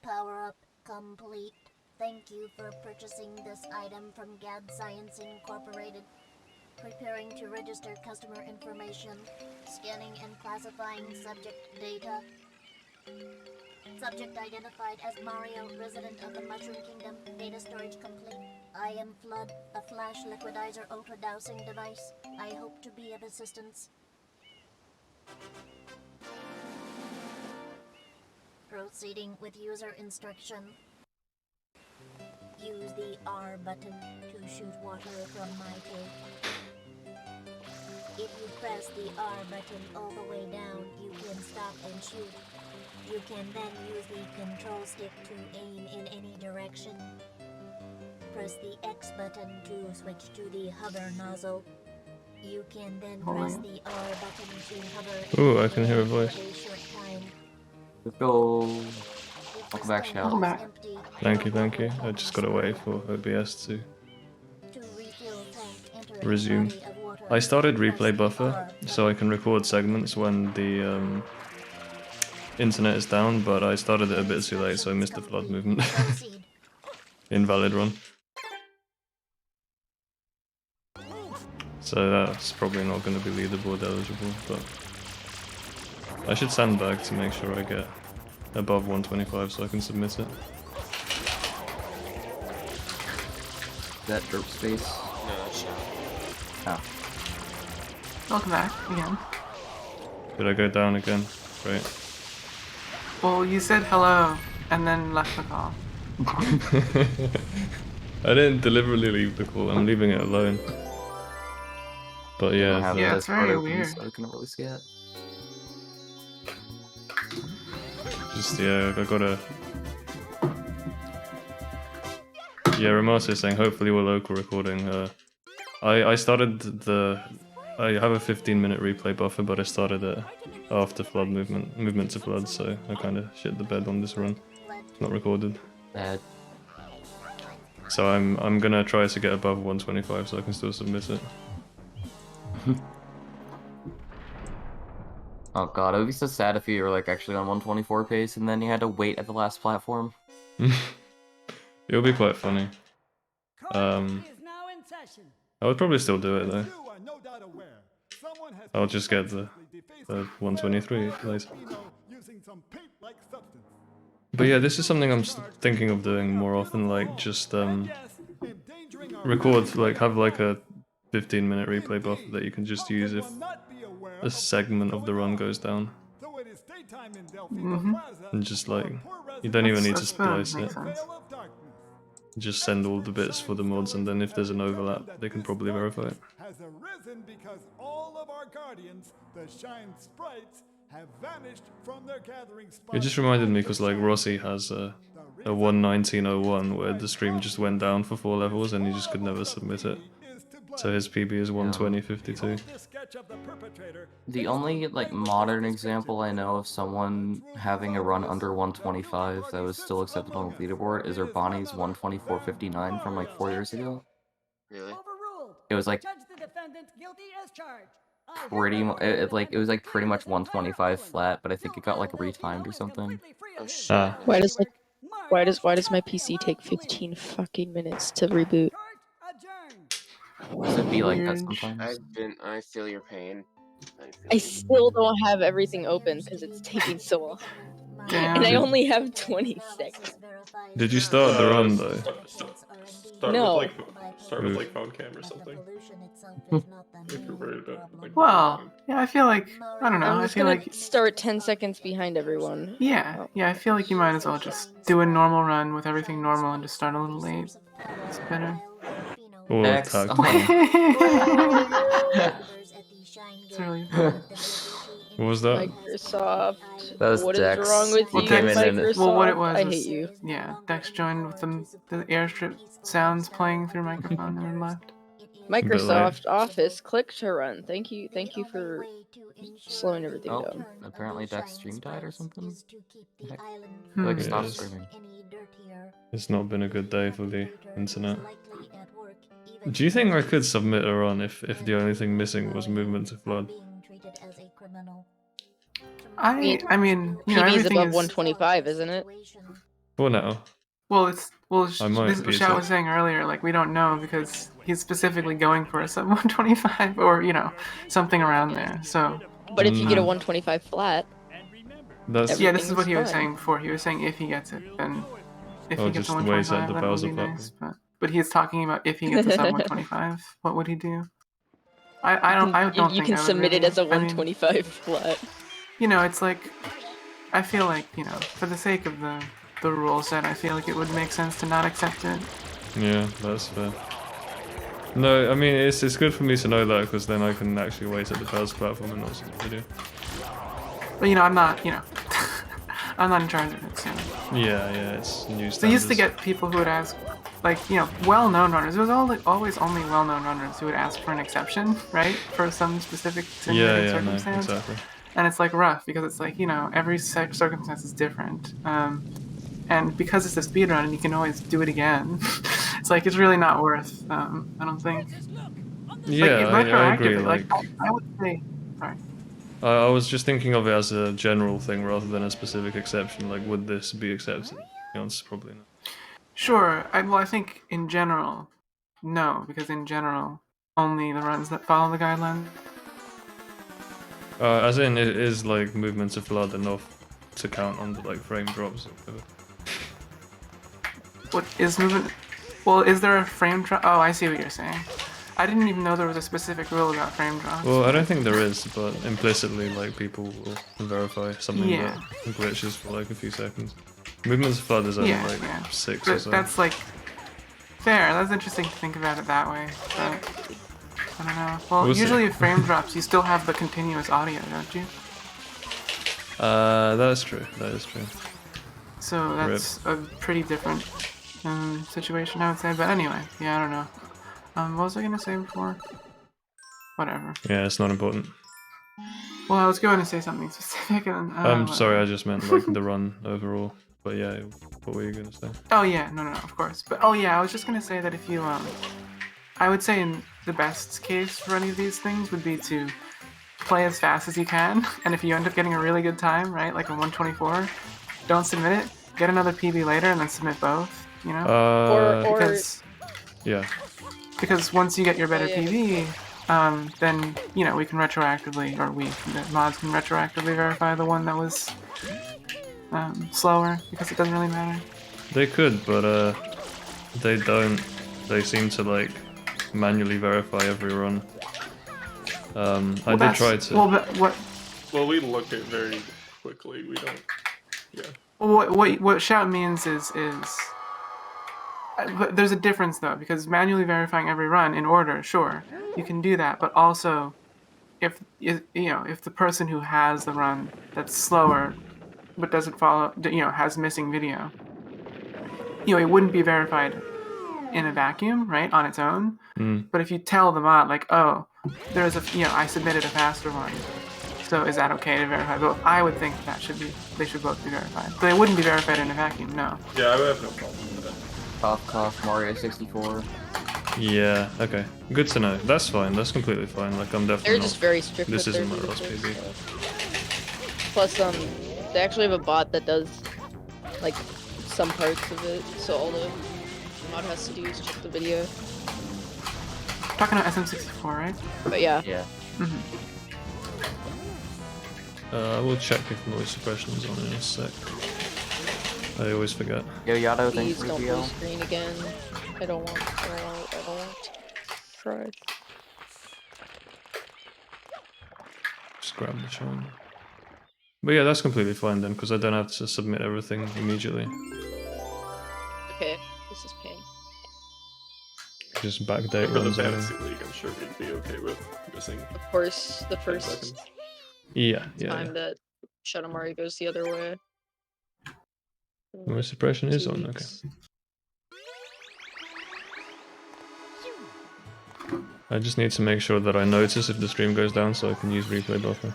power-up complete. Thank you for purchasing this item from GAD Science Incorporated. Preparing to register customer information. Scanning and classifying subject data. Subject identified as Mario, resident of the Mushroom Kingdom. Data storage complete. I am Flood, a flash liquidizer ultra-dowsing device. I hope to be of assistance. Proceeding with user instruction. Use the R button to shoot water from my tank. If you press the R button all the way down, you can stop and shoot. You can then use the control stick to aim in any direction. Press the X button to switch to the hover nozzle. You can then press the R button to hover. Ooh, I can hear a voice. For a short time. Let's go. Welcome back, Shout. Welcome back. Thank you. I just gotta wait for OBS to resume. I started replay buffer so I can record segments when the internet is down, but I started it a bit too late, so I missed the flood movement. Invalid run. So that's probably not going to be leaderboard eligible, but I should sandbag to make sure I get above 125 so I can submit it. That derp space? No, that's Shout. Oh. Welcome back again. Did I go down again? Great. Well, you said hello and then left the call. I didn't deliberately leave the call, I'm leaving it alone. But yeah. Yeah, it's very weird. So I couldn't really see it. Just, yeah, I gotta... Yeah, Ramasa is saying hopefully we're local recording. I started the... I have a 15-minute replay buffer, but I started it after flood movement to flood, so I kind of shit the bed on this run. It's not recorded. Bad. So I'm gonna try to get above 125 so I can still submit it. Oh god, it would be so sad if you were like actually on 124 pace and then you had to wait at the last platform. It'll be quite funny. I would probably still do it though. I'll just get the 123 later. But yeah, this is something I'm thinking of doing more often, like just record, like have like a 15-minute replay buffer that you can just use if a segment of the run goes down. And just like, you don't even need to splice it. Just send all the bits for the mods, and then if there's an overlap, they can probably verify it. It just reminded me because like Rossi has a 119.01 where the stream just went down for 4 levels and he just could never submit it. So his PB is 120.52. The only like modern example I know of someone having a run under 125 that was still accepted on the leaderboard is Urbani's 124.59 from like 4 years ago. Really? It was like pretty it was like pretty much 125 flat, but I think it got like retimed or something. Oh shit. Why does my PC take 15 fucking minutes to reboot? Does it be like that sometimes? I feel your pain. I still don't have everything open because it's taking so long. Damn. And I only have 20 seconds. Did you start the run though? No. Start with like phone cam or something. If you're worried about like, Well, yeah, I feel like, I don't know, I'm I just feel gonna like, start 10 seconds behind everyone. yeah, I feel like you might as well just do a normal run with everything normal and just start a little late. It's better. Or X. tag. It's really What was that? Microsoft. That was What is Dex. wrong with Well, you, Dex- Microsoft? well, what it was I was- hate you. Yeah, Dex joined with the airstrip sounds playing through microphone and then left. Microsoft Office click to run. Thank you for slowing everything Oh, down. apparently Dex stream died or something. Heck? Hmm. Like Yeah, stop it's- streaming. It's not been a good day for the internet. Do you think I could submit a run if the only thing missing was movement to flood? I mean, you know, PB's everything above is... 125, isn't it? Well, no. I might this is be what Shao so- was saying earlier. Like we don't know because he's specifically going for a sub 125 or something around there. So But if you get a Mm. 125 flat, That's yeah, this is what Everything's he was fine. saying before. He was saying if he gets it, then if Oh, he gets a just ways at 125, the then it would Bowser be nice. platform. But he's talking about if he gets a sub 125, what would he do? I don't you think can I would submit really, it as a I mean, 125 flat. it's like I feel like for the sake of the rule set, I feel like it would make sense to not accept it. Yeah, that's fair. No, I mean it's good for me to know that because then I can actually wait at the Bowser platform and not see the video. But I'm not I'm not in charge of it. So Yeah, it's new So I used to standards. get people who would ask, like, well-known runners. It was always only well-known runners who would ask for an exception, right? For some specific simulated Yeah, no, circumstance. exactly. And it's, like, rough because it's, like, every circumstance is different. And because it's a speedrun and you can always do it again, it's really not worth, I don't think. Yeah, I agree. Retroactively, Like, I would say, sorry. I was just thinking of it as a general thing rather than a specific exception. Like, would this be accepted? The answer's probably not. Sure. I think in general, no, because in general, only the runs that follow the guidelines. As in, it is like movement to flood enough to count on the like frame drops or whatever. What is movement? Well, is there a frame drop? Oh, I see what you're saying. I didn't even know there was a specific rule about frame drops. Well, I don't think there is, but implicitly, like people will verify something Yeah. that glitches for like a few seconds. Movement to flood is only Yeah, like yeah. 6 or so. That's like fair. That's interesting to think about it that way. But I don't know. Well, We'll see. usually if frame drops, you still have the continuous audio, don't you? That's true. That is true. So that's a pretty different situation, I would say. But anyway, yeah, I don't know. What was I gonna say before? Whatever. Yeah, it's not important. Well, I was going to say something specific, and I'm sorry, I just meant like the run overall. But yeah, what were you gonna say? Oh yeah, no, of course. But oh yeah, I was just gonna say that if you I would say in the best case for any of these things would be to play as fast as you can, and if you end up getting a really good time, right, like a 124, don't submit it. Get another PB later, and then submit both. Or- Because once you get your better Oh, yeah. PB, then we can retroactively, or the mods can retroactively verify the one that was slower because it doesn't really matter. They could, but they don't. They seem to like manually verify every run. I did try to. Well, but what? Well, we look at very quickly. We don't. Yeah. What shout means is but there's a difference though, because manually verifying every run in order, sure, you can do that, but also if the person who has the run that's slower but doesn't follow, has missing video, it wouldn't be verified in a vacuum, right, on its own. But if you tell the mod like, oh, there's I submitted a faster one, so is that okay to verify both? I would think they should both be verified. But they wouldn't be verified in a vacuum, no. Yeah, I would have no problem with that. Cough, Mario 64. Yeah. Okay. Good to know. That's fine. That's completely fine. Like I'm definitely They're not. just very strict This with their isn't my last leaderboard PB. stuff. Plus, they actually have a bot that does, like, some parts of it, so all the mod has to do is check the video. Talking about SM64, right? But yeah. Yeah. I will check if noise suppression is on in a sec. I always forget. Yo, Yato, thanks Please for don't the blue PL. screen again. I don't want. Try. Just grab the shine. But yeah, that's completely fine then, because I don't have to submit everything immediately. Okay, this is pain. Just backdate For the runs over. fantasy league, I'm sure we'd be okay with missing Of course, the 10 first seconds. Yeah. time that Shadow Mario goes the other way. Noise suppression is 2 on. Okay. weeks. I just need to make sure that I notice if the stream goes down so I can use replay buffer.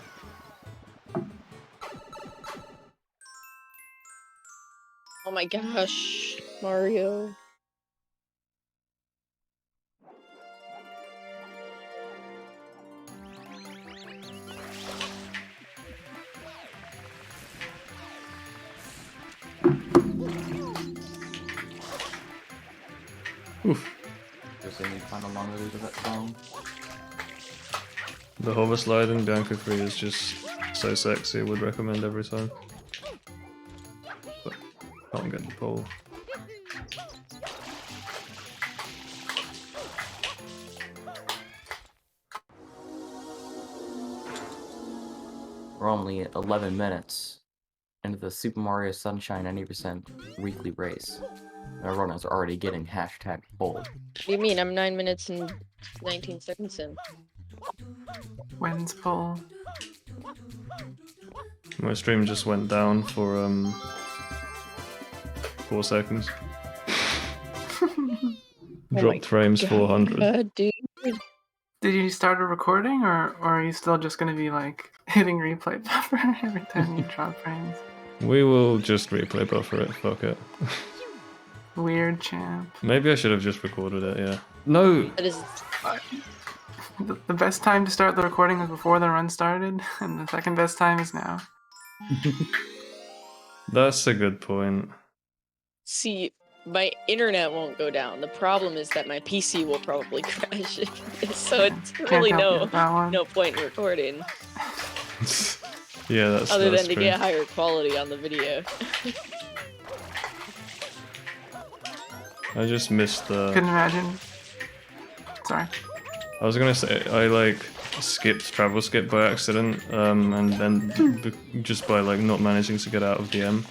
Oh my gosh, Mario. Oof. Does they need to find a longer lead of that song? The hover slide in Bianca 3 is just so sexy, I would recommend every time. But can't get the pole. We're only at 11 minutes into the Super Mario Sunshine 90% weekly race. And everyone is already getting hashtag bold. What do you mean? I'm 9 minutes and 19 seconds in. When's poll? My stream just went down for 4 seconds. Dropped frames 400. Dude. Did you start a recording, or are you still just gonna be like hitting replay buffer every time you drop frames? We will just replay buffer it, fuck it. Weird champ. Maybe I should have just recorded it, yeah. No! That is The best time to start the recording was before the run started, and the second best time is now. That's a good point. See, my internet won't go down. The problem is that my PC will probably crash. So it's really Can't help you with that one. no point in recording. Yeah, that's Other that's than to true. get higher quality on the video. I just missed the... Couldn't imagine. Sorry. I was gonna say, I like skipped travel skip by accident, and then just by like not managing to get out of the M.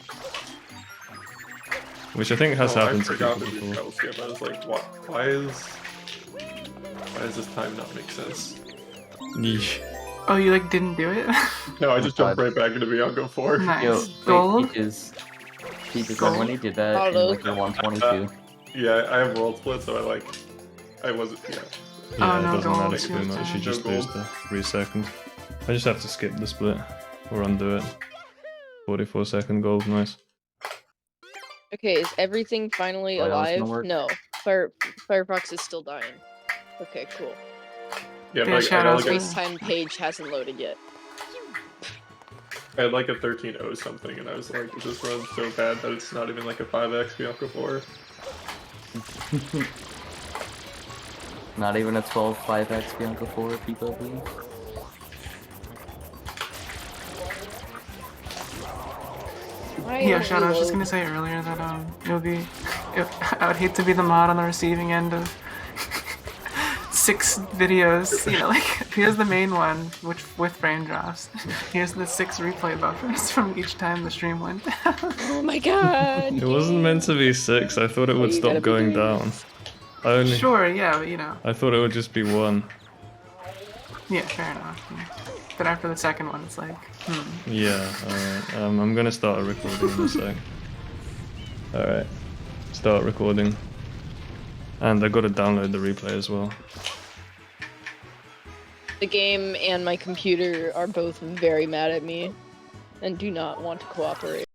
Which I think has happened I to forgot people to do before. travel skip. I was like, what? Why does this time not make sense? Yeesh. Oh, you like didn't do it? No, I just jumped right back into Bianca 4. Nice. Yo, Gold? wait, Peaches, when he did that in Hello. like the 122. Yeah, I have world split, so I wasn't, yeah. Yeah, it no, doesn't gold, matter she too was much, you down. just No lose gold. the 3 seconds. I just have to skip the split, or undo it. 44-second gold, nice. Okay, is everything finally Oh, that was gonna alive? work? No. Firefox is still dying. Okay, cool. Yeah, Yeah, but I got Shadows like, is- FaceTime page hasn't loaded yet. I had like a 13.0 something, and I was like, this runs so bad that it's not even like a 5x Bianca 4. Not even a 12 5x Bianca 4 PPV. Why Yeah, won't Shadow, I was you just load? gonna say earlier that it would be, I would hate to be the mod on the receiving end of 6 videos. You know, like here's the main one, which with frame drops. Here's the 6 replay buffers from each time the stream went down. Oh my god! It wasn't meant to be 6, I thought it would you gotta stop be going doing down. I only... Sure, yeah, but you know, I thought it would just be 1. yeah, fair enough. Yeah. But after the second one, it's like, Yeah, alright. I'm gonna start a recording in a sec. Alright. Start recording. And I gotta download the replay as well. The game and my computer are both very mad at me and do not want to cooperate.